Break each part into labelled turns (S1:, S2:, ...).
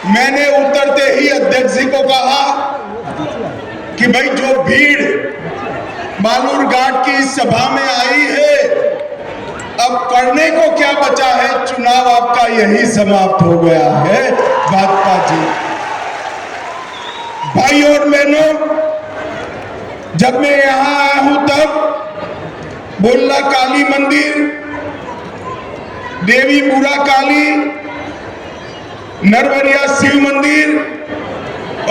S1: मैंने उतरते ही अध्यक्ष जी को कहा कि भाई जो भीड़ बालूरघाट की इस सभा में आई है, अब करने को क्या बचा है? चुनाव आपका यही समाप्त हो गया है भाजपा जी। भाई और बहनों, जब मैं यहां आया हूं तब बोल्ला काली मंदिर, देवी बुरा काली, नरवरिया शिव मंदिर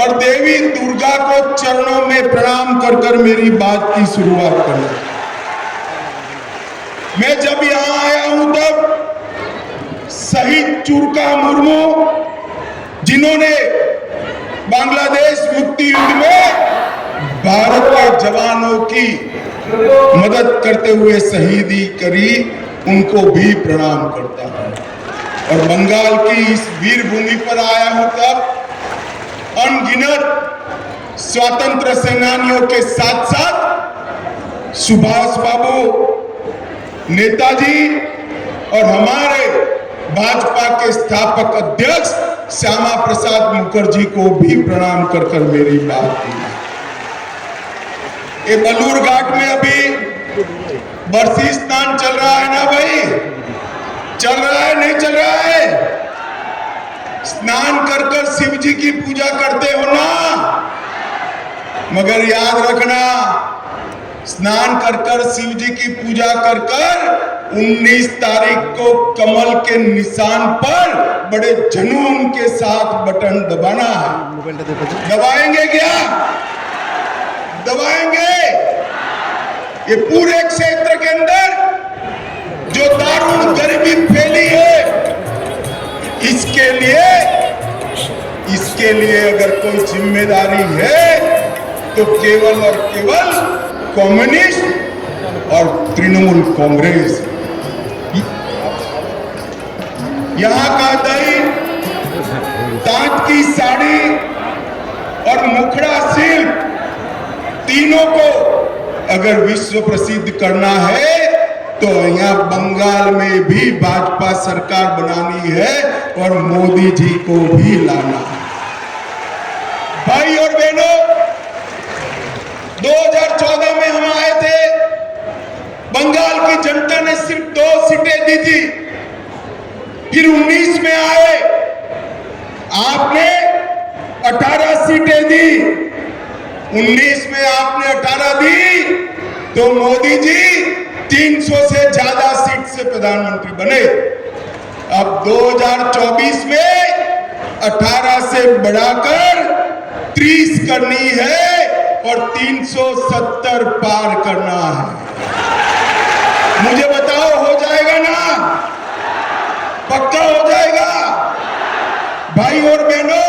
S1: और देवी दुर्गा को चरणों में प्रणाम कर कर मेरी बात की शुरुआत करूं। मैं जब यहां आया हूं तब शहीद चुरका मुर्मू, जिन्होंने बांग्लादेश मुक्ति युद्ध में भारत के जवानों की मदद करते हुए शहीदी करी, उनको भी प्रणाम करता हूं। और बंगाल की इस वीर भूमि पर आया हूं तब अनगिनत स्वतंत्र सेनानियों के साथ साथ सुभाष बाबू, नेताजी और हमारे भाजपा के स्थापक अध्यक्ष श्यामा प्रसाद मुखर्जी को भी प्रणाम कर कर मेरी बात की। ये बालूरघाट में अभी बरसी स्नान चल रहा है ना भाई? चल रहा है नहीं चल रहा है? स्नान कर कर शिव जी की पूजा करते हो ना, मगर याद रखना, स्नान कर कर शिव जी की पूजा कर कर 19 तारीख को कमल के निशान पर बड़े जुनून के साथ बटन दबाना है। दबाएंगे क्या? दबाएंगे। ये पूरे क्षेत्र के अंदर जो दारुण गरीबी फैली है, इसके लिए अगर कोई जिम्मेदारी है तो केवल और केवल कम्युनिस्ट और तृणमूल कांग्रेस। यहां का दही, तांत की साड़ी और मुखड़ा शिल्प, तीनों को अगर विश्व प्रसिद्ध करना है तो यहाँ बंगाल में भी भाजपा सरकार बनानी है और मोदी जी को भी लाना है। भाई और बहनों, 2014 में हम आए थे, बंगाल की जनता ने सिर्फ 2 सीटें दी थी। फिर 19 में आए, आपने 18 सीटें दी। 19 में आपने 18 दी तो मोदी जी 300 से ज्यादा सीट से प्रधानमंत्री बने। अब 2024 में 18 से बढ़ाकर 30 करनी है और 370 पार करना है। मुझे बताओ, हो जाएगा ना? पक्का हो जाएगा? भाई और बहनों,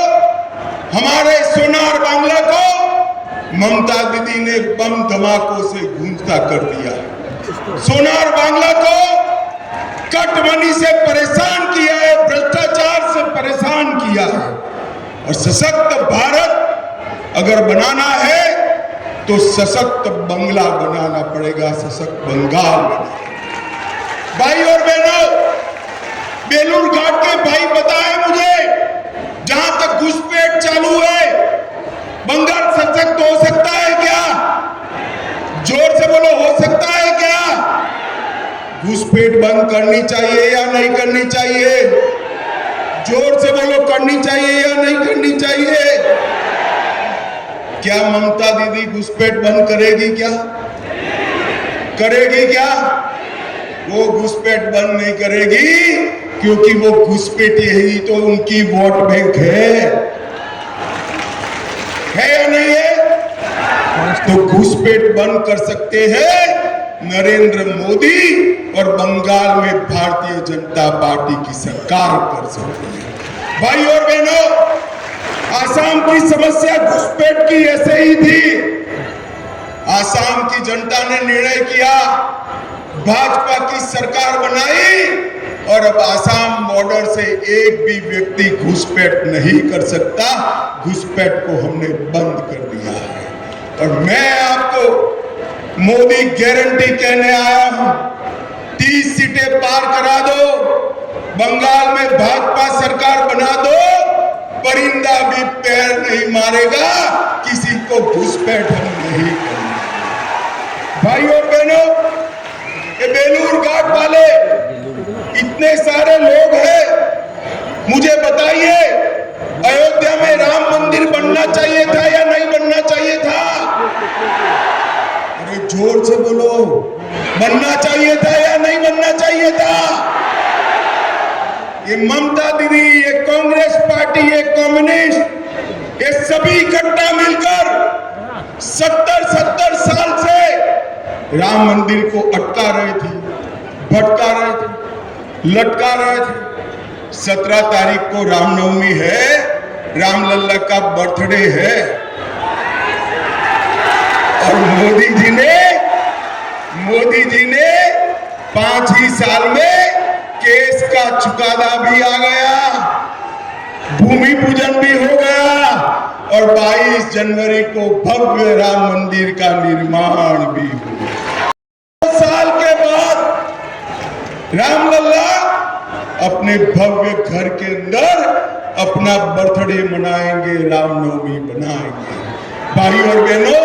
S1: हमारे सोनार बांग्ला को ममता दीदी ने बम धमाकों से गूंजता कर दिया। सोनार बांग्ला को कट मनी से परेशान किया है, भ्रष्टाचार से परेशान किया है। और सशक्त भारत अगर बनाना है तो सशक्त बंगला बनाना पड़ेगा, सशक्त बंगाल बनाना। भाई और बहनों, बेलूरघाट के भाई बताएं मुझे, जहां तक घुसपैठ चालू है, बंगाल सशक्त हो सकता है क्या? जोर से बोलो, हो सकता है क्या? घुसपैठ बंद करनी चाहिए या नहीं करनी चाहिए? जोर से बोलो, करनी चाहिए या नहीं करनी चाहिए? क्या ममता दीदी घुसपैठ बंद करेगी क्या? करेगी क्या? वो घुसपैठ बंद नहीं करेगी, क्योंकि वो घुसपैठ ही तो उनकी वोट बैंक है या नहीं है? तो घुसपैठ बंद कर सकते हैं नरेंद्र मोदी और बंगाल में भारतीय जनता पार्टी की सरकार कर सकती है। भाई और बहनों, आसाम की समस्या घुसपैठ की ऐसे ही थी। आसाम की जनता ने निर्णय किया, भाजपा की सरकार बनाई और अब आसाम बॉर्डर से एक भी व्यक्ति घुसपैठ नहीं कर सकता। घुसपैठ को हमने बंद कर दिया है। और मैं आपको मोदी गारंटी कहने आया हूं, 30 सीटें पार करा दो, बंगाल में भाजपा सरकार बना दो, मारेगा, किसी को घुसपैठ हम नहीं करेंगे। भाई और बहनों, ये बेलूर घाट वाले इतने सारे लोग हैं, मुझे बताइए अयोध्या में राम मंदिर बनना चाहिए था या नहीं बनना चाहिए था? अरे जोर से बोलो, बनना चाहिए था या नहीं बनना चाहिए था? ये ममता दीदी, ये कांग्रेस पार्टी, ये कम्युनिस्ट, ये सभी इकट्ठा मिलकर 70 साल से राम मंदिर को अटका रहे थे, भटका रहे थे, लटका रहे थे। 17 तारीख को रामनवमी है, रामलल्ला का बर्थडे है, और मोदी जी ने 5 ही साल में केस का चुकादा भी आ गया, भूमि पूजन भी हो गया, और 22 जनवरी को भव्य राम मंदिर का निर्माण भी हुआ। 2 साल के बाद रामलल्ला अपने भव्य घर के अंदर अपना बर्थडे मनाएंगे, रामनवमी बनाएंगे। भाई और बहनों,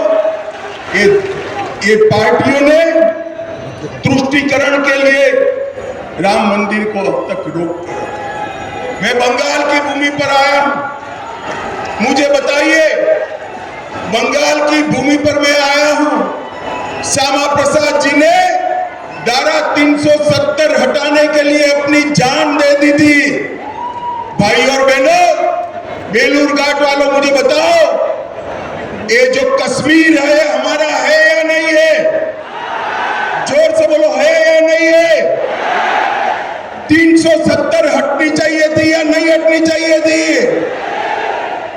S1: ये पार्टियों ने तुष्टीकरण के लिए राम मंदिर को अब तक रोक कर रखा। मैं बंगाल की भूमि पर आया हूं, मुझे बताइए, बंगाल की भूमि पर मैं आया हूं। श्यामा प्रसाद जी ने धारा 370 हटाने के लिए अपनी जान दे दी थी। भाई और बहनों, बेलूर घाट वालों, मुझे बताओ, ये जो कश्मीर है हमारा है या नहीं है? जोर से बोलो, है या नहीं है? 370 हटनी चाहिए थी या नहीं हटनी चाहिए थी?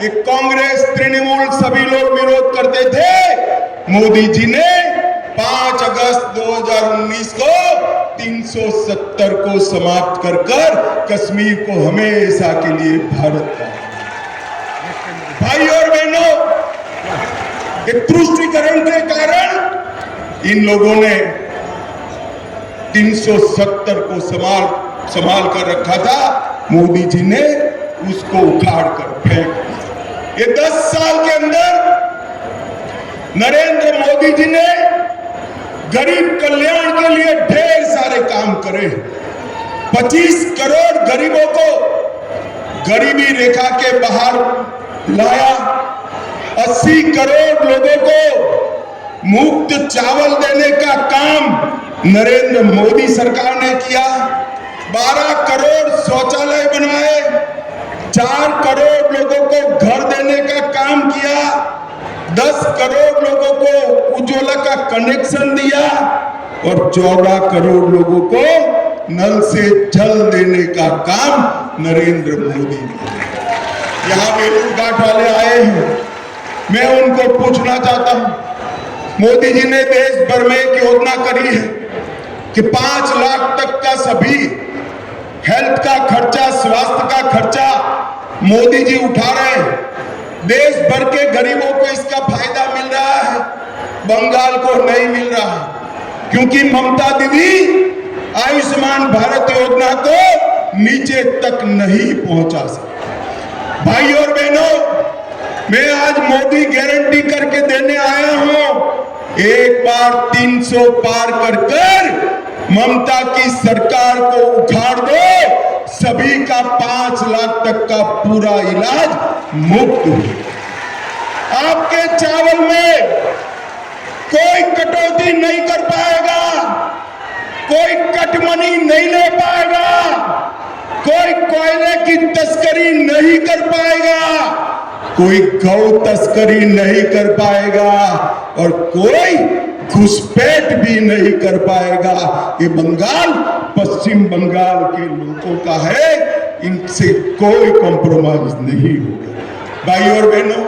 S1: ये कांग्रेस, तृणमूल सभी लोग विरोध करते थे। मोदी जी ने 5 अगस्त 2019 को 370 को समाप्त कर कश्मीर को हमेशा के लिए भारत का। भाई और बहनों, तुष्टीकरण के कारण इन लोगों ने 370 को संभाल कर रखा था, मोदी जी ने उसको उखाड़ कर फेंक दिया। ये 10 साल के अंदर नरेंद्र मोदी जी ने गरीब कल्याण के लिए ढेर सारे काम करे। 25 करोड़ गरीबों को गरीबी रेखा के बाहर लाया। 80 करोड़ लोगों को मुफ्त चावल देने का काम नरेंद्र मोदी सरकार ने किया। 12 करोड़ शौचालय बनवाए, 4 करोड़ लोगों को घर देने का काम किया, 10 करोड़ लोगों को उज्ज्वला का कनेक्शन दिया, और 14 करोड़ लोगों को नल से जल देने का काम नरेंद्र मोदी ने किया। यहाँ बेलूर घाट वाले आए हैं, मैं उनको पूछना चाहता हूं, मोदी जी ने देश भर में एक योजना करी है कि 5 लाख तक का सभी हेल्थ का खर्चा, स्वास्थ्य का खर्चा मोदी जी उठा रहे हैं। देश भर के गरीबों को इसका फायदा मिल रहा है, बंगाल को नहीं मिल रहा है, क्योंकि ममता दीदी आयुष्मान भारत योजना को नीचे तक नहीं पहुंचा सकती। भाई और बहनों, मैं आज मोदी गारंटी करके देने आया हूं, एक बार 300 पार कर ममता की सरकार को उखाड़ दो, सभी का 5 लाख तक का पूरा इलाज मुफ्त हो। आपके चावल में कोई कटौती नहीं कर पाएगा, कोई कटमनी नहीं ले पाएगा, कोई कोयले की तस्करी नहीं कर पाएगा, कोई गौ तस्करी नहीं कर पाएगा, और कोई घुसपैठ भी नहीं कर पाएगा। ये बंगाल पश्चिम बंगाल के लोगों का है, इनसे कोई कॉम्प्रोमाइज नहीं होगा। भाई और बहनों,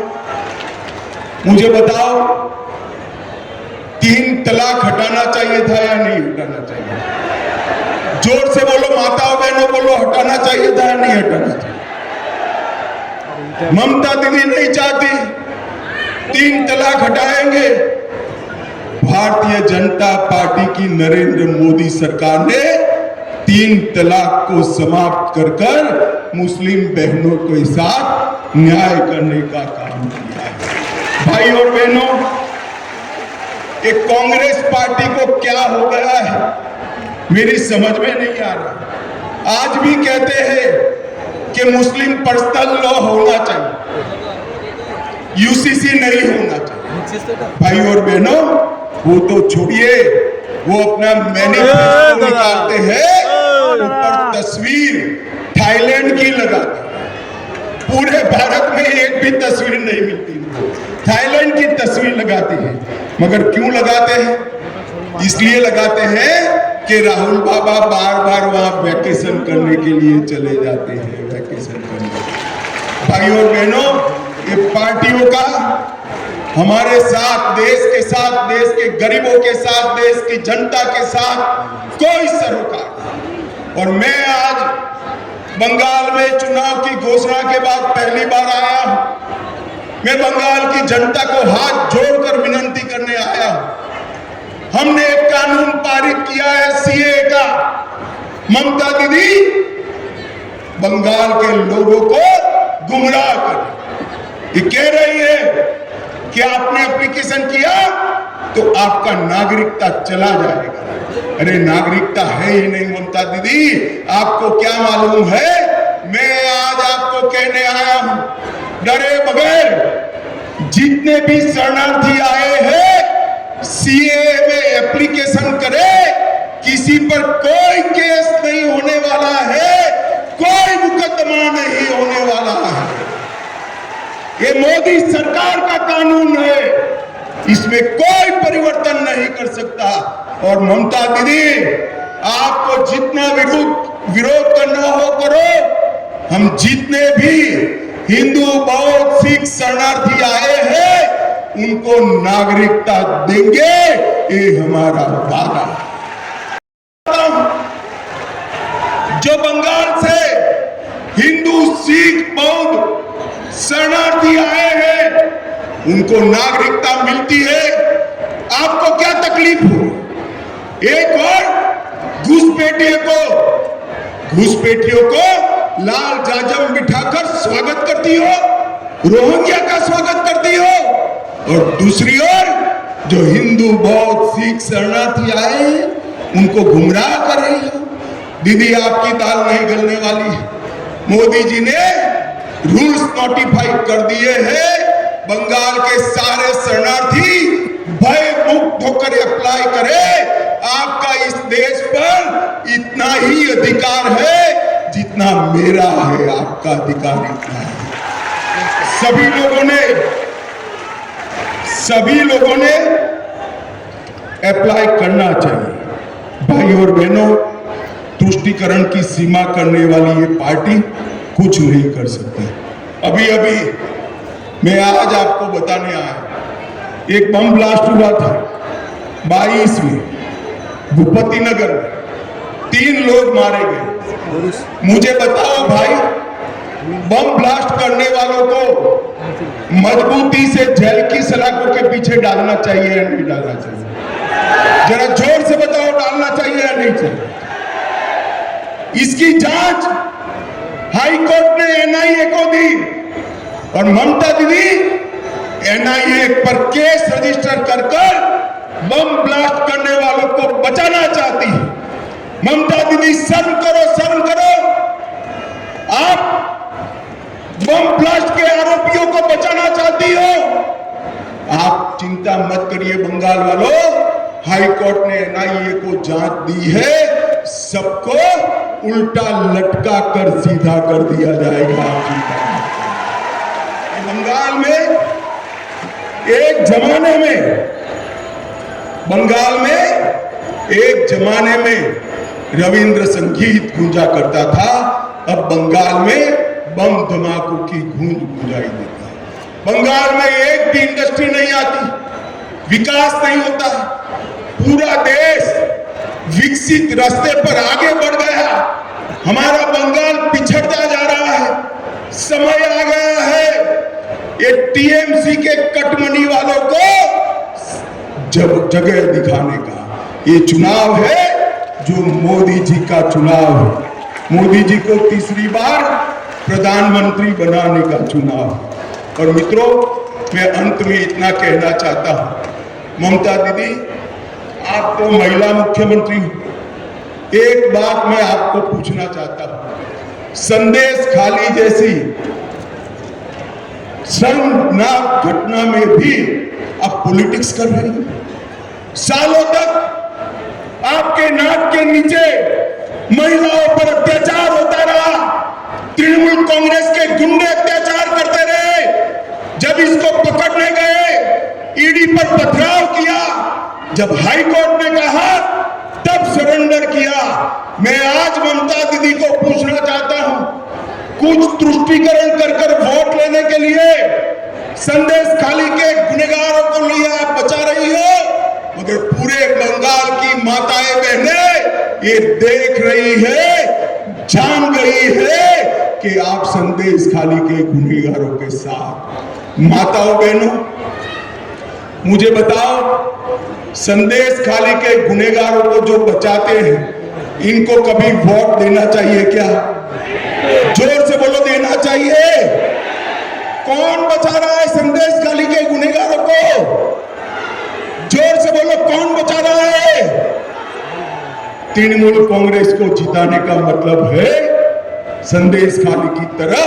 S1: मुझे बताओ, 3 तलाक हटाना चाहिए था या नहीं हटाना चाहिए? जोर से बोलो, माताओं बहनों बोलो, हटाना चाहिए था या नहीं हटाना चाहिए? ममता दीदी नहीं चाहती 3 तलाक हटाएंगे। भारतीय जनता पार्टी की नरेंद्र मोदी सरकार ने 3 तलाक को समाप्त कर मुस्लिम बहनों के साथ न्याय करने का काम किया है। भाई और बहनों, एक कांग्रेस पार्टी को क्या हो गया है मेरी समझ में नहीं आ रहा। आज भी कहते हैं कि मुस्लिम पर्सनल लॉ होना चाहिए, यूसीसी नहीं होना चाहिए। भाई और बहनों, वो तो छोड़िए, वो अपना मैनिफेस्टो निकालते हैं, ऊपर तस्वीर थाईलैंड की लगाते हैं। पूरे भारत में एक भी तस्वीर नहीं मिलती, थाईलैंड की तस्वीर लगाती है। मगर क्यों लगाते हैं? इसलिए लगाते हैं कि राहुल बाबा बार बार वहां वैकेशन करने के लिए चले जाते हैं, वैकेशन करने। भाई और बहनों, ये पार्टियों का हमारे साथ, देश के गरीबों के साथ, देश की जनता के साथ कोई सरोकार। और मैं आज बंगाल में चुनाव की घोषणा के बाद पहली बार आया हूं। मैं बंगाल की जनता को हाथ जोड़कर विनती करने आया हूं। हमने एक कानून पारित किया है सीए का। ममता दीदी बंगाल के लोगों को गुमराह कर ये कह रही है कि आपने एप्लीकेशन किया तो आपका नागरिकता चला जाएगा। अरे नागरिकता है ही नहीं ममता दीदी, आपको क्या मालूम है? मैं आज आपको कहने आया हूं, डरे बगैर जितने भी शरणार्थी आए हैं सीए में एप्लीकेशन करे, किसी पर कोई केस नहीं होने वाला है, कोई मुकदमा नहीं होने वाला है। ये मोदी सरकार का कानून है, इसमें कोई परिवर्तन नहीं कर सकता। और ममता दीदी, आपको जितना विरोध करना हो करो। हम जितने भी हिंदू, बौद्ध, सिख शरणार्थी आए हैं उनको नागरिकता देंगे, ये हमारा वादा। जो बंगाल से हिंदू, सिख, बौद्ध शरणार्थी आए हैं उनको नागरिकता मिलती है, आपको क्या तकलीफ हो? एक और घुसपैठियों को लाल जाजम बिठाकर स्वागत करती हो, रोहिंग्या का स्वागत करती हो, और दूसरी ओर जो हिंदू, बौद्ध, सिख शरणार्थी आए हैं उनको गुमराह कर रही हो। दीदी, आपकी दाल नहीं गलने वाली है। मोदी जी ने रूल्स नोटिफाई कर दिए हैं, बंगाल के सारे शरणार्थी भय मुक्त होकर अप्लाई करे। आपका इस देश पर इतना ही अधिकार है जितना मेरा है, आपका अधिकार इतना है। सभी लोगों ने अप्लाई करना चाहिए। भाई और बहनों, तुष्टीकरण की सीमा करने वाली ये पार्टी कुछ नहीं कर सकती। अभी मैं आज आपको बताने आया, एक बम ब्लास्ट हुआ था 22 में भूपति नगर में, 3 लोग मारे गए। मुझे बताओ भाई, बम ब्लास्ट करने वालों को मजबूती से जेल की सलाखों के पीछे डालना चाहिए या नहीं डालना चाहिए? जरा जोर से बताओ, डालना चाहिए या नहीं चाहिए? इसकी जांच हाई कोर्ट ने एनआईए को दी और ममता दीदी एनआईए पर केस रजिस्टर कर बम ब्लास्ट करने वालों को बचाना चाहती है। ममता दीदी, शर्म करो, शर्म करो। आप बम ब्लास्ट के आरोपियों को बचाना चाहती हो। आप चिंता मत करिए बंगाल वालों, हाई कोर्ट ने एनआईए को जांच दी है, सबको उल्टा लटका कर सीधा कर दिया जाएगा। आप चिंता मत करिए। बंगाल में एक जमाने में रविंद्र संगीत गूंजा करता था, अब बंगाल में बम धमाकों की गूंज गूंजाई देता है। बंगाल में एक भी इंडस्ट्री नहीं आती, विकास नहीं होता, पूरा देश विकसित रास्ते पर आगे बढ़ गया, हमारा बंगाल पिछड़ता जा रहा है। समय आ गया है ये टीएमसी के कटमनी वालों को जगह दिखाने का। ये चुनाव है जो मोदी जी का चुनाव है। मोदी जी को तीसरी बार प्रधानमंत्री बनाने का चुनाव। और मित्रों, मैं अंत में इतना कहना चाहता हूं, ममता दीदी आप तो महिला मुख्यमंत्री हो, एक बात मैं आपको पूछना चाहता हूं, संदेश खाली जैसी शर्मनाक घटना में भी आप पॉलिटिक्स कर रहे हैं। सालों तक आपके नाक के नीचे महिलाओं पर अत्याचार होता रहा, तृणमूल कांग्रेस के गुंडे अत्याचार करते रहे। जब इसको पकड़ने गए, ईडी पर पथराव किया, जब हाई कोर्ट ने कहा तब सरेंडर किया। मैं आज ममता दीदी को पूछना चाहता हूं, कुछ तुष्टीकरण कर वोट लेने के लिए संदेश खाली के गुनहगारों को लिए आप बचा रही हो, मगर पूरे बंगाल की माताएं बहनें ये देख रही है, जान गई है कि आप संदेश खाली के गुनहगारों के साथ। माताओं बहनों, मुझे बताओ, संदेश खाली के गुनहगारों को जो बचाते हैं, इनको कभी वोट देना चाहिए क्या? जोर से बोलो, देना चाहिए? कौन बचा रहा है संदेश खाली के गुनहगारों को? जोर से बोलो, कौन बचा रहा है? तृणमूल कांग्रेस को जिताने का मतलब है संदेश खाली की तरह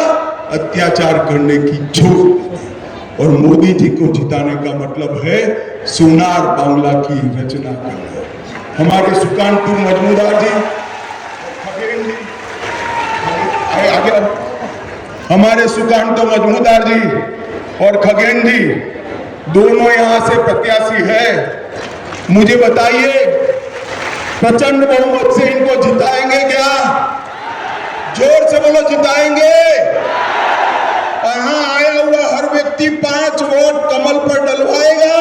S1: अत्याचार करने की झूठ, और मोदी जी को जिताने का मतलब है सोनार बांग्ला की रचना करना। हमारे सुकांतु मजमूदार जी, आगे हमारे सुकांतु मजमूदार जी और खगेन जी दोनों यहां से प्रत्याशी है। मुझे बताइए, प्रचंड बहुमत से इनको जिताएंगे क्या? जोर से बोलो, जिताएंगे? यहां आया हुआ हर व्यक्ति 5 वोट कमल पर डलवाएगा।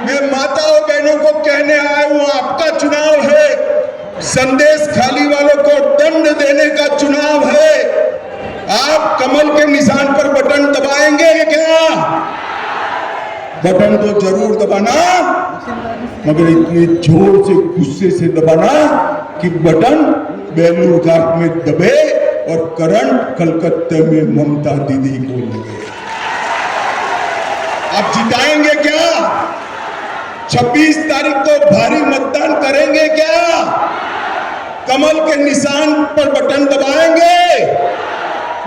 S1: मैं माताओं बहनों को कहने आया हूं, आपका चुनाव है, संदेश खाली वालों को दंड देने का चुनाव है। आप कमल के निशान पर बटन दबाएंगे क्या? बटन तो जरूर दबाना, मगर इतने जोर से, गुस्से से दबाना कि बटन बेलूर घाट में दबे और करंट कलकत्ते में ममता दीदी को लगे। आप जिताएंगे क्या? 26 तारीख को भारी मतदान करेंगे क्या? कमल के निशान पर बटन दबाएंगे?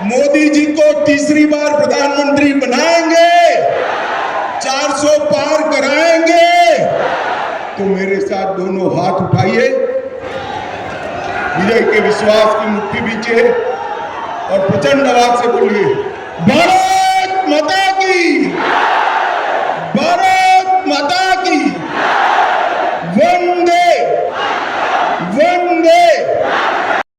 S1: मोदी जी को तीसरी बार प्रधानमंत्री बनाएंगे? 400 पार कराएंगे? तो मेरे साथ दोनों हाथ उठाइए, विजय के विश्वास की मुट्ठी बीचे और प्रचंड आवाज से बोलिए, भारत